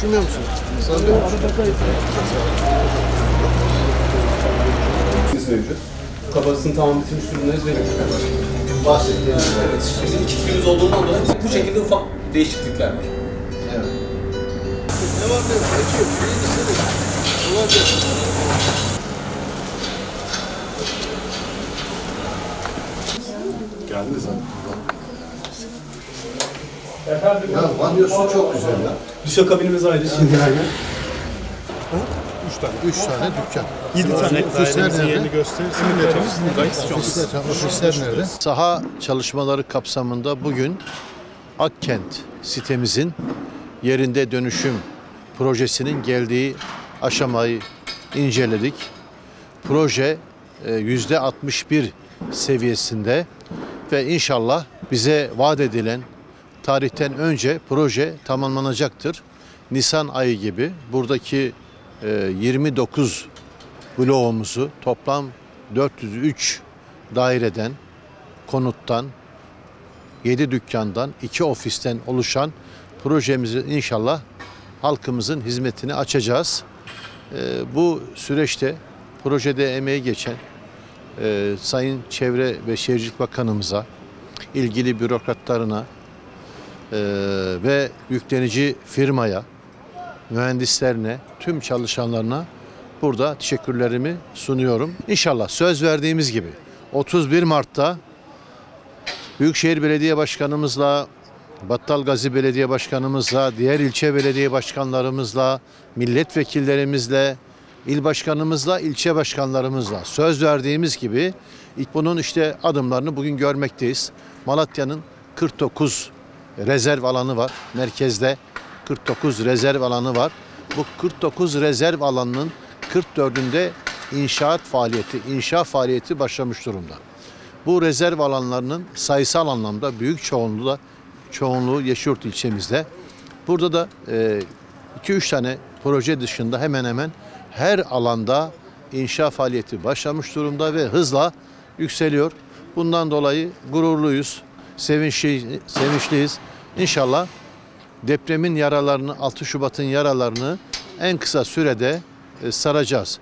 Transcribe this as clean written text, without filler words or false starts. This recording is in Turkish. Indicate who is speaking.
Speaker 1: düşünmüyor musun?
Speaker 2: Mevcut. Kabasını tamam bitirmiş durumdayız ve
Speaker 1: Bahsettiğiniz
Speaker 2: evet, bizim kitlemiz olduğundan dolayı bu şekilde ufak değişiklikler var.
Speaker 1: Evet. Ne var ne yok? Geçiyor.
Speaker 3: Geldiniz abi.
Speaker 1: Ya banyosu çok güzel ya.
Speaker 3: Duşakabinimiz ayrı şimdi yani.
Speaker 1: 3 tane dükkan.
Speaker 3: 7 tane
Speaker 1: Ofisler
Speaker 3: yerini
Speaker 1: nerede?
Speaker 3: gösterirsin. Milletimiz buradayız şu an.
Speaker 1: Ofisler nerede? Saha çalışmaları kapsamında bugün Akkent sitemizin yerinde dönüşüm projesinin geldiği aşamayı inceledik. Proje %61 seviyesinde ve inşallah bize vaat edilen tarihten önce proje tamamlanacaktır. Nisan ayı gibi buradaki 29 bloğumuzu toplam 403 daireden, konuttan, 7 dükkandan, 2 ofisten oluşan projemizi inşallah halkımızın hizmetine açacağız. Bu süreçte projede emeği geçen Sayın Çevre ve Şehircilik Bakanımıza, ilgili bürokratlarına ve yüklenici firmaya, mühendislerine, tüm çalışanlarına burada teşekkürlerimi sunuyorum. İnşallah söz verdiğimiz gibi 31 Mart'ta Büyükşehir Belediye Başkanımızla, Battalgazi Belediye Başkanımızla, diğer ilçe belediye başkanlarımızla, milletvekillerimizle, il başkanımızla, ilçe başkanlarımızla söz verdiğimiz gibi bunun işte adımlarını bugün görmekteyiz. Malatya'nın 49 rezerv alanı var. Merkezde 49 rezerv alanı var. Bu 49 rezerv alanının 44'ünde inşa faaliyeti başlamış durumda. Bu rezerv alanlarının sayısal anlamda büyük çoğunluğu Yeşilyurt ilçemizde. Burada da 2-3 tane proje dışında hemen hemen her alanda inşa faaliyeti başlamış durumda ve hızla yükseliyor. Bundan dolayı gururluyuz, sevinçliyiz. İnşallah depremin yaralarını, 6 Şubat'ın yaralarını en kısa sürede saracağız.